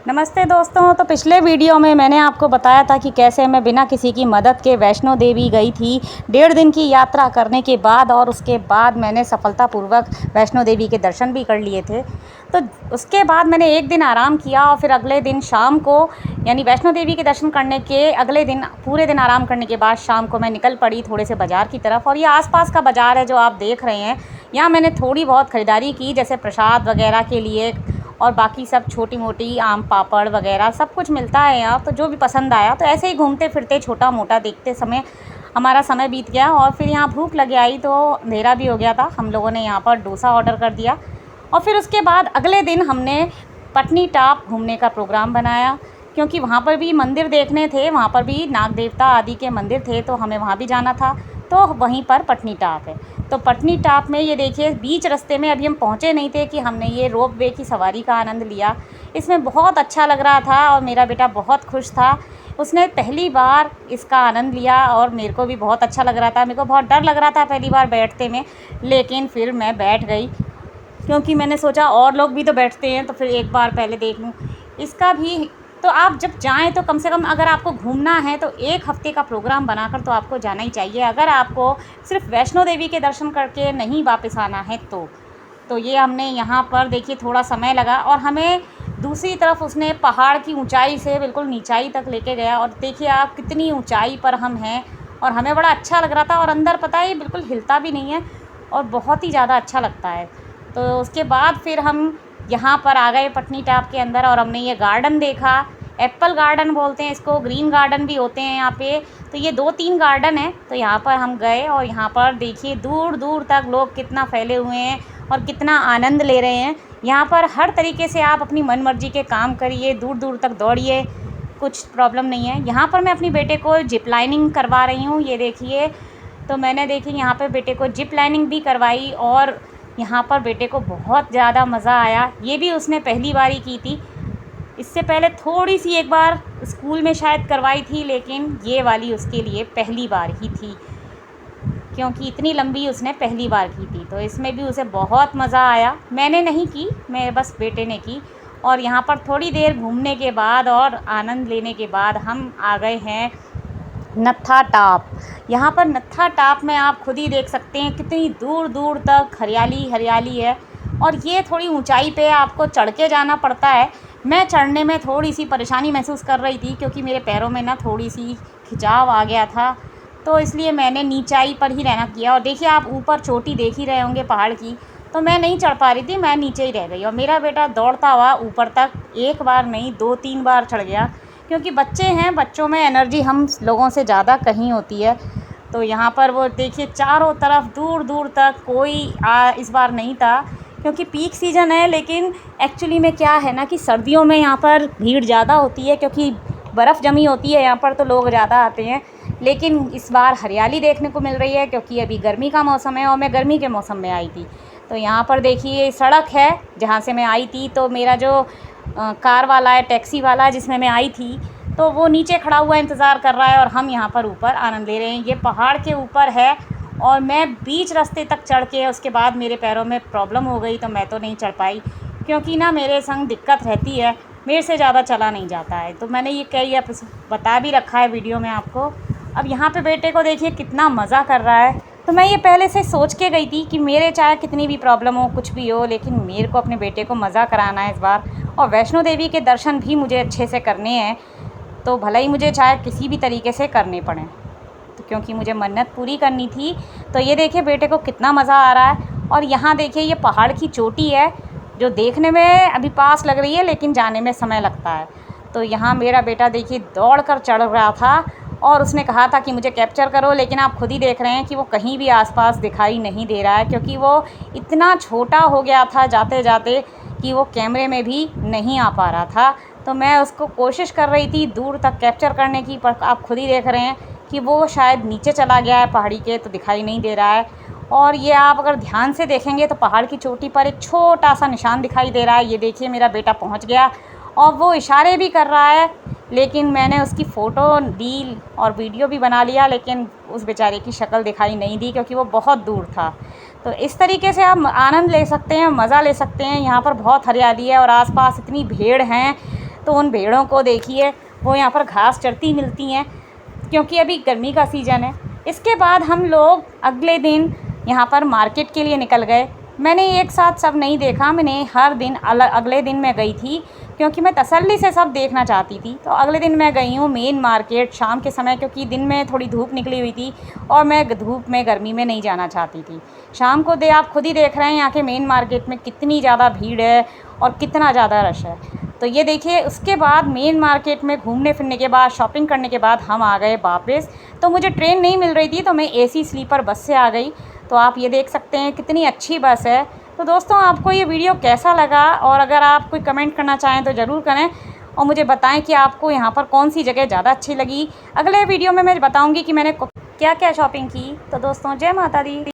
नमस्ते दोस्तों। तो पिछले वीडियो में मैंने आपको बताया था कि कैसे मैं बिना किसी की मदद के वैष्णो देवी गई थी 1.5 दिन की यात्रा करने के बाद, और उसके बाद मैंने सफलतापूर्वक वैष्णो देवी के दर्शन भी कर लिए थे। तो उसके बाद मैंने एक दिन आराम किया और फिर अगले दिन शाम को, यानी वैष्णो देवी के दर्शन करने के अगले दिन पूरे दिन आराम करने के बाद शाम को मैं निकल पड़ी थोड़े से बाज़ार की तरफ। और ये आसपास का बाज़ार है जो आप देख रहे हैं। यहाँ मैंने थोड़ी बहुत ख़रीदारी की, जैसे प्रसाद वगैरह के लिए, और बाकी सब छोटी मोटी आम पापड़ वगैरह सब कुछ मिलता है यहाँ। तो जो भी पसंद आया, तो ऐसे ही घूमते फिरते छोटा मोटा देखते समय हमारा समय बीत गया। और फिर यहाँ भूख लग आई तो अंधेरा भी हो गया था। हम लोगों ने यहाँ पर डोसा ऑर्डर कर दिया और फिर उसके बाद अगले दिन हमने पटनी टॉप घूमने का प्रोग्राम बनाया, क्योंकि वहाँ पर भी मंदिर देखने थे, वहाँ पर भी नाग देवता आदि के मंदिर थे, तो हमें वहाँ भी जाना था। तो वहीं पर पटनी टॉप है। तो पटनी टॉप में ये देखिए, बीच रास्ते में अभी हम पहुँचे नहीं थे कि हमने ये रोप वे की सवारी का आनंद लिया। इसमें बहुत अच्छा लग रहा था और मेरा बेटा बहुत खुश था। उसने पहली बार इसका आनंद लिया और मेरे को भी बहुत अच्छा लग रहा था। मेरे को बहुत डर लग रहा था पहली बार बैठते में, लेकिन फिर मैं बैठ गई, क्योंकि मैंने सोचा और लोग भी तो बैठते हैं, तो फिर एक बार पहले देख लूँ इसका भी। तो आप जब जाएं तो कम से कम, अगर आपको घूमना है तो 1 हफ़्ते का प्रोग्राम बनाकर तो आपको जाना ही चाहिए, अगर आपको सिर्फ वैष्णो देवी के दर्शन करके नहीं वापस आना है तो ये हमने यहाँ पर देखिए थोड़ा समय लगा, और हमें दूसरी तरफ उसने पहाड़ की ऊंचाई से बिल्कुल नीचाई तक लेके गया। और देखिए आप कितनी ऊंचाई पर हम हैं, और हमें बड़ा अच्छा लग रहा था। और अंदर पता है ये बिल्कुल हिलता भी नहीं है और बहुत ही ज़्यादा अच्छा लगता है। तो उसके बाद फिर हम यहाँ पर आ गए पटनी टॉप के अंदर, और हमने ये गार्डन देखा। एप्पल गार्डन बोलते हैं इसको, ग्रीन गार्डन भी होते हैं यहाँ पे। तो ये 2-3 गार्डन है। तो यहाँ पर हम गए और यहाँ पर देखिए दूर दूर तक लोग कितना फैले हुए हैं और कितना आनंद ले रहे हैं। यहाँ पर हर तरीके से आप अपनी मनमर्जी के काम करिए, दूर दूर तक दौड़िए, कुछ प्रॉब्लम नहीं है। यहाँ पर मैं अपनी बेटे को जिप लाइनिंग करवा रही हूँ, ये देखिए। तो मैंने देखी यहाँ पर बेटे को जिप लाइनिंग भी करवाई, और यहाँ पर बेटे को बहुत ज़्यादा मज़ा आया। ये भी उसने पहली बार ही की थी। इससे पहले थोड़ी सी एक बार स्कूल में शायद करवाई थी, लेकिन ये वाली उसके लिए पहली बार ही थी, क्योंकि इतनी लंबी उसने पहली बार की थी। तो इसमें भी उसे बहुत मज़ा आया। मैंने नहीं की, मैं बस बेटे ने की। और यहाँ पर थोड़ी देर घूमने के बाद और आनंद लेने के बाद हम आ गए हैं नत्था टॉप। यहाँ पर नत्था टॉप में आप खुद ही देख सकते हैं कितनी दूर दूर तक हरियाली हरियाली है। और ये थोड़ी ऊंचाई पे आपको चढ़ के जाना पड़ता है। मैं चढ़ने में थोड़ी सी परेशानी महसूस कर रही थी, क्योंकि मेरे पैरों में ना थोड़ी सी खिंचाव आ गया था, तो इसलिए मैंने नीचाई पर ही रहना किया। और देखिए आप ऊपर चोटी देख ही रहे होंगे पहाड़ की, तो मैं नहीं चढ़ पा रही थी, मैं नीचे ही रह गई। और मेरा बेटा दौड़ता हुआ ऊपर तक एक बार नहीं 2-3 बार चढ़ गया, क्योंकि बच्चे हैं, बच्चों में एनर्जी हम लोगों से ज़्यादा कहीं होती है। तो यहाँ पर वो देखिए चारों तरफ दूर दूर तक कोई इस बार नहीं था, क्योंकि पीक सीज़न है। लेकिन एक्चुअली में क्या है ना कि सर्दियों में यहाँ पर भीड़ ज़्यादा होती है, क्योंकि बर्फ़ जमी होती है यहाँ पर, तो लोग ज़्यादा आते हैं। लेकिन इस बार हरियाली देखने को मिल रही है, क्योंकि अभी गर्मी का मौसम है और मैं गर्मी के मौसम में आई थी। तो यहाँ पर देखिए सड़क है जहाँ से मैं आई थी। तो मेरा जो कार वाला है, टैक्सी वाला जिसमें मैं आई थी, तो वो नीचे खड़ा हुआ इंतज़ार कर रहा है, और हम यहाँ पर ऊपर आनंद ले रहे हैं। ये पहाड़ के ऊपर है, और मैं बीच रास्ते तक चढ़ के उसके बाद मेरे पैरों में प्रॉब्लम हो गई, तो मैं तो नहीं चढ़ पाई, क्योंकि ना मेरे संग दिक्कत रहती है, मेरे से ज़्यादा चला नहीं जाता है। तो मैंने ये कई बता भी रखा है वीडियो में आपको। अब यहाँ पे बेटे को देखिए कितना मज़ा कर रहा है। तो मैं ये पहले से सोच के गई थी कि मेरे चाहे कितनी भी प्रॉब्लम हो, कुछ भी हो, लेकिन मेरे को अपने बेटे को मज़ा कराना है इस बार। और वैष्णो देवी के दर्शन भी मुझे अच्छे से करने हैं, तो भले ही मुझे चाहे किसी भी तरीके से करने पड़े, तो क्योंकि मुझे मन्नत पूरी करनी थी। तो ये देखिए बेटे को कितना मज़ा आ रहा है। और यहाँ देखिए ये पहाड़ की चोटी है, जो देखने में अभी पास लग रही है, लेकिन जाने में समय लगता है। तो यहाँ मेरा बेटा देखिए दौड़ कर चढ़ रहा था, और उसने कहा था कि मुझे कैप्चर करो, लेकिन आप खुद ही देख रहे हैं कि वो कहीं भी आसपास दिखाई नहीं दे रहा है, क्योंकि वो इतना छोटा हो गया था जाते जाते कि वो कैमरे में भी नहीं आ पा रहा था। तो मैं उसको कोशिश कर रही थी दूर तक कैप्चर करने की, पर आप खुद ही देख रहे हैं कि वो शायद नीचे चला गया है पहाड़ी के, तो दिखाई नहीं दे रहा है। और ये आप अगर ध्यान से देखेंगे तो पहाड़ की चोटी पर एक छोटा सा निशान दिखाई दे रहा है। ये देखिए मेरा बेटा पहुंच गया, और वो इशारे भी कर रहा है, लेकिन मैंने उसकी फ़ोटो ली और वीडियो भी बना लिया, लेकिन उस बेचारे की शक्ल दिखाई नहीं दी, क्योंकि वो बहुत दूर था। तो इस तरीके से आप आनंद ले सकते हैं, मज़ा ले सकते हैं। यहाँ पर बहुत हरियाली है और आसपास इतनी भीड़ हैं, तो उन भेड़ों को देखिए, वो यहाँ पर घास चरती मिलती हैं, क्योंकि अभी गर्मी का सीज़न है। इसके बाद हम लोग अगले दिन यहाँ पर मार्केट के लिए निकल गए। मैंने एक साथ सब नहीं देखा, मैंने हर दिन अगले दिन मैं गई थी, क्योंकि मैं तसल्ली से सब देखना चाहती थी। तो अगले दिन मैं गई हूँ मेन मार्केट शाम के समय, क्योंकि दिन में थोड़ी धूप निकली हुई थी और मैं धूप में गर्मी में नहीं जाना चाहती थी। शाम को आप खुद ही देख रहे हैं यहाँ के मेन मार्केट में कितनी ज़्यादा भीड़ है और कितना ज़्यादा रश है। तो ये देखिए, उसके बाद मेन मार्केट में घूमने फिरने के बाद, शॉपिंग करने के बाद हम आ गए वापस। तो मुझे ट्रेन नहीं मिल रही थी, तो मैं एसी स्लीपर बस से आ गई। तो आप ये देख सकते हैं कितनी अच्छी बस है। तो दोस्तों, आपको ये वीडियो कैसा लगा, और अगर आप कोई कमेंट करना चाहें तो ज़रूर करें और मुझे बताएं कि आपको यहाँ पर कौन सी जगह ज़्यादा अच्छी लगी। अगले वीडियो में मैं बताऊँगी कि मैंने क्या क्या शॉपिंग की। तो दोस्तों, जय माता दी।